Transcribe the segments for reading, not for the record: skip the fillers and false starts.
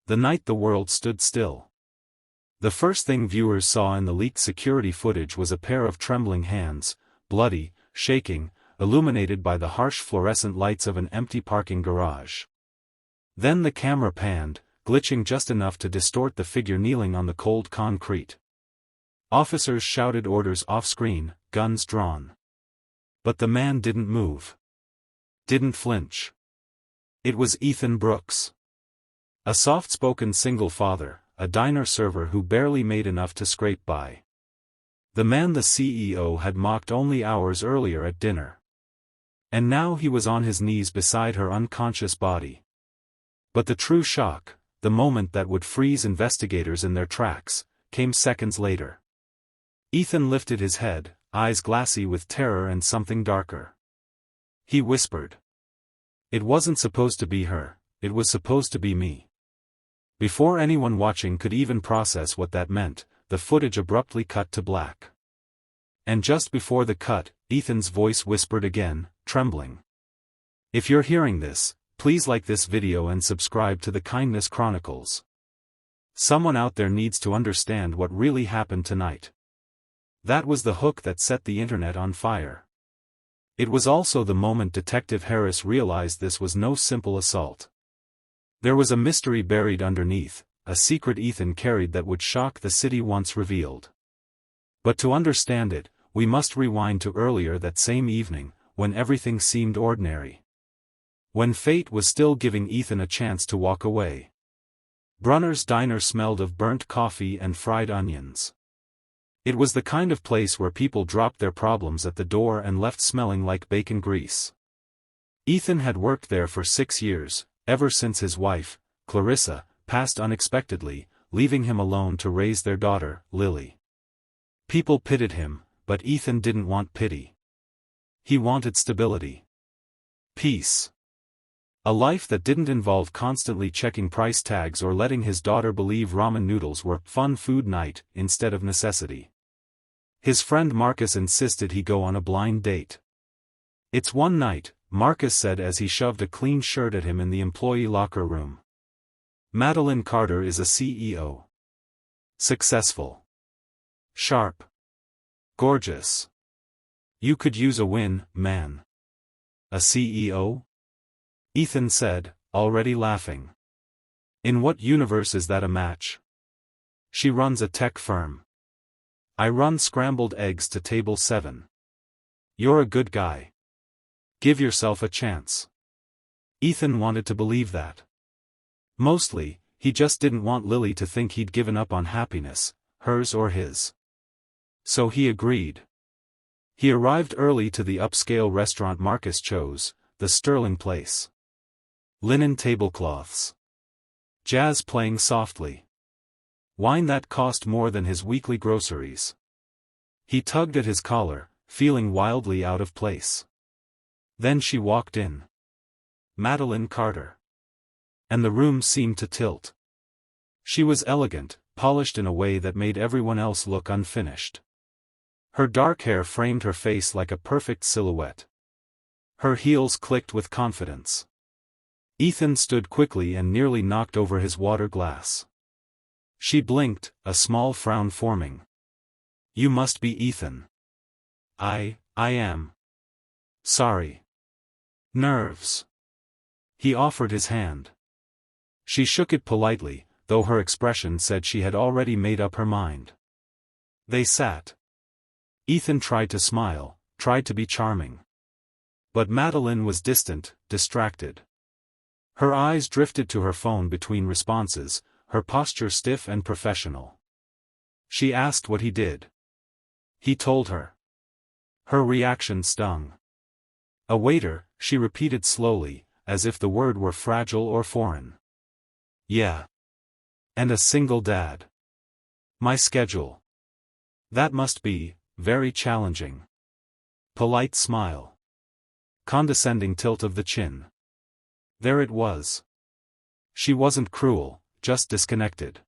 The night the world stood still. The first thing viewers saw in the leaked security footage was a pair of trembling hands, bloody, shaking, illuminated by the harsh fluorescent lights of an empty parking garage. Then the camera panned, glitching just enough to distort the figure kneeling on the cold concrete. Officers shouted orders off-screen, guns drawn. But the man didn't move. Didn't flinch. It was Ethan Brooks. A soft-spoken single father, a diner server who barely made enough to scrape by. The man the CEO had mocked only hours earlier at dinner. And now he was on his knees beside her unconscious body. But the true shock, the moment that would freeze investigators in their tracks, came seconds later. Ethan lifted his head, eyes glassy with terror and something darker. He whispered. "It wasn't supposed to be her, it was supposed to be me." Before anyone watching could even process what that meant, the footage abruptly cut to black. And just before the cut, Ethan's voice whispered again, trembling. "If you're hearing this, please like this video and subscribe to the Kindness Chronicles. Someone out there needs to understand what really happened tonight." That was the hook that set the internet on fire. It was also the moment Detective Harris realized this was no simple assault. There was a mystery buried underneath, a secret Ethan carried that would shock the city once revealed. But to understand it, we must rewind to earlier that same evening, when everything seemed ordinary. When fate was still giving Ethan a chance to walk away. Brunner's diner smelled of burnt coffee and fried onions. It was the kind of place where people dropped their problems at the door and left smelling like bacon grease. Ethan had worked there for 6 years, ever since his wife, Clarissa, passed unexpectedly, leaving him alone to raise their daughter, Lily. People pitied him, but Ethan didn't want pity. He wanted stability. Peace. A life that didn't involve constantly checking price tags or letting his daughter believe ramen noodles were fun food night instead of necessity. His friend Marcus insisted he go on a blind date. "It's one night," Marcus said as he shoved a clean shirt at him in the employee locker room. Madeline Carter is a CEO. Successful. Sharp. Gorgeous. You could use a win, man. A CEO? Ethan said, already laughing. In what universe is that a match? She runs a tech firm. I run scrambled eggs to table 7. You're a good guy. Give yourself a chance. Ethan wanted to believe that. Mostly, he just didn't want Lily to think he'd given up on happiness, hers or his. So he agreed. He arrived early to the upscale restaurant Marcus chose, the Sterling Place. Linen tablecloths. Jazz playing softly. Wine that cost more than his weekly groceries. He tugged at his collar, feeling wildly out of place. Then she walked in. Madeline Carter. And the room seemed to tilt. She was elegant, polished in a way that made everyone else look unfinished. Her dark hair framed her face like a perfect silhouette. Her heels clicked with confidence. Ethan stood quickly and nearly knocked over his water glass. She blinked, a small frown forming. You must be Ethan. I am. Sorry. Nerves. He offered his hand. She shook it politely, though her expression said she had already made up her mind. They sat. Ethan tried to smile, tried to be charming. But Madeline was distant, distracted. Her eyes drifted to her phone between responses, her posture stiff and professional. She asked what he did. He told her. Her reaction stung. A waiter, she repeated slowly, as if the word were fragile or foreign. Yeah. And a single dad. My schedule. That must be very challenging. Polite smile. Condescending tilt of the chin. There it was. She wasn't cruel, just disconnected.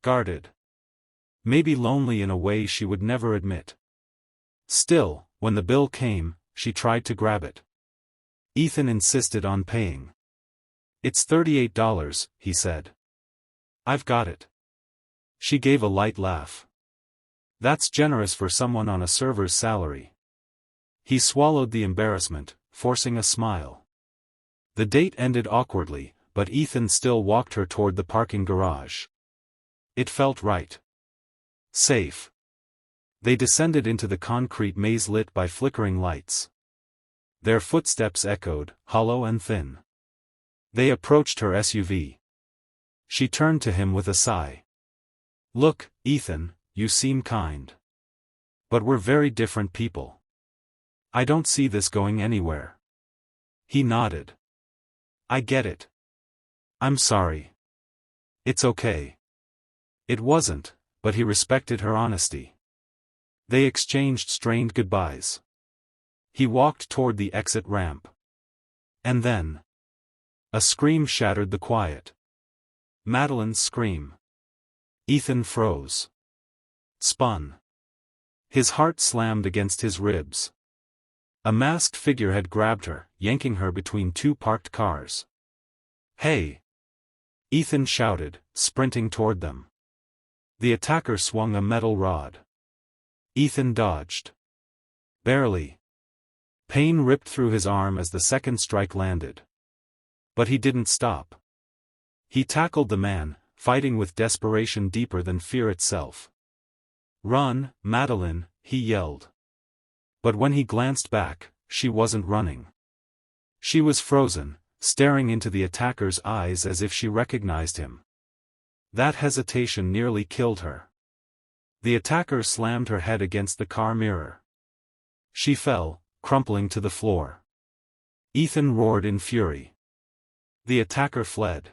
Guarded. Maybe lonely in a way she would never admit. Still, when the bill came, she tried to grab it. Ethan insisted on paying. It's $38, he said. I've got it. She gave a light laugh. That's generous for someone on a server's salary. He swallowed the embarrassment, forcing a smile. The date ended awkwardly, but Ethan still walked her toward the parking garage. It felt right. Safe. They descended into the concrete maze lit by flickering lights. Their footsteps echoed, hollow and thin. They approached her SUV. She turned to him with a sigh. Look, Ethan, you seem kind. But we're very different people. I don't see this going anywhere. He nodded. I get it. I'm sorry. It's okay. It wasn't, but he respected her honesty. They exchanged strained goodbyes. He walked toward the exit ramp. And then, a scream shattered the quiet. Madeline's scream. Ethan froze. Spun. His heart slammed against his ribs. A masked figure had grabbed her, yanking her between two parked cars. Hey! Ethan shouted, sprinting toward them. The attacker swung a metal rod. Ethan dodged. Barely. Pain ripped through his arm as the second strike landed. But he didn't stop. He tackled the man, fighting with desperation deeper than fear itself. Run, Madeline, he yelled. But when he glanced back, she wasn't running. She was frozen, staring into the attacker's eyes as if she recognized him. That hesitation nearly killed her. The attacker slammed her head against the car mirror. She fell, crumpling to the floor. Ethan roared in fury. The attacker fled.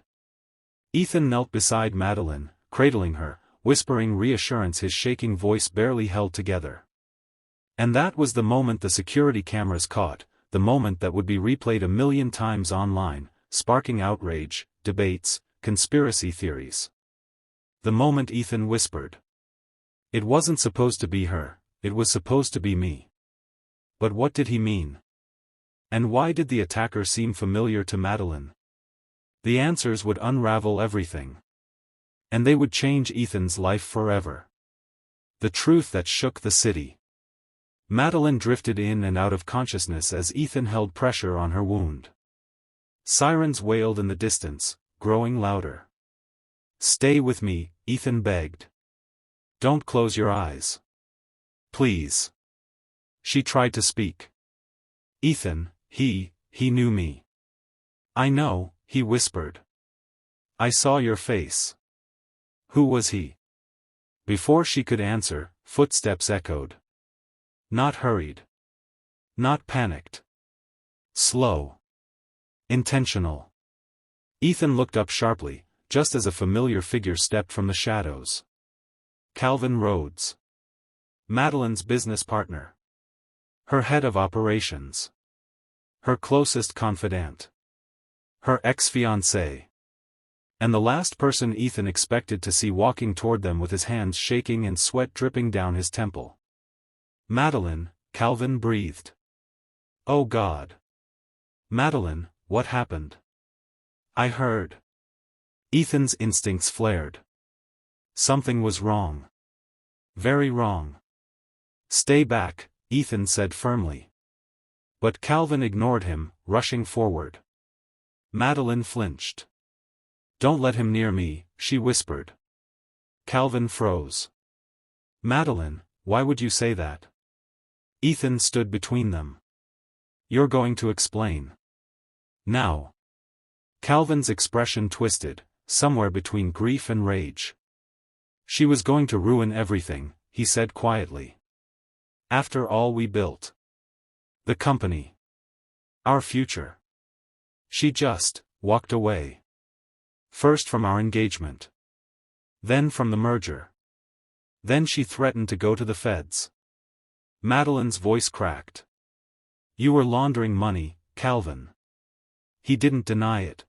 Ethan knelt beside Madeline, cradling her, whispering reassurance his shaking voice barely held together. And that was the moment the security cameras caught, the moment that would be replayed a million times online, sparking outrage, debates, conspiracy theories. The moment Ethan whispered. It wasn't supposed to be her, it was supposed to be me. But what did he mean? And why did the attacker seem familiar to Madeline? The answers would unravel everything. And they would change Ethan's life forever. The truth that shook the city. Madeline drifted in and out of consciousness as Ethan held pressure on her wound. Sirens wailed in the distance, growing louder. Stay with me, Ethan begged. Don't close your eyes. Please. She tried to speak. Ethan, he knew me. I know, he whispered. I saw your face. Who was he? Before she could answer, footsteps echoed. Not hurried. Not panicked. Slow. Intentional. Ethan looked up sharply, just as a familiar figure stepped from the shadows. Calvin Rhodes. Madeline's business partner. Her head of operations. Her closest confidant. Her ex-fiancé. And the last person Ethan expected to see walking toward them with his hands shaking and sweat dripping down his temple. Madeline, Calvin breathed. Oh God. Madeline, what happened? I heard. Ethan's instincts flared. Something was wrong. Very wrong. Stay back, Ethan said firmly. But Calvin ignored him, rushing forward. Madeline flinched. Don't let him near me, she whispered. Calvin froze. Madeline, why would you say that? Ethan stood between them. You're going to explain. Now. Calvin's expression twisted, somewhere between grief and rage. She was going to ruin everything, he said quietly. After all we built. The company. Our future. She just walked away. First from our engagement. Then from the merger. Then she threatened to go to the feds. Madeline's voice cracked. You were laundering money, Calvin. He didn't deny it.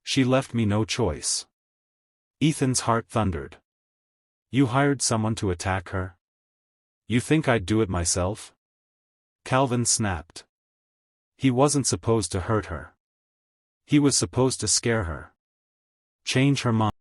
She left me no choice. Ethan's heart thundered. You hired someone to attack her? You think I'd do it myself? Calvin snapped. He wasn't supposed to hurt her. He was supposed to scare her. Change her mind.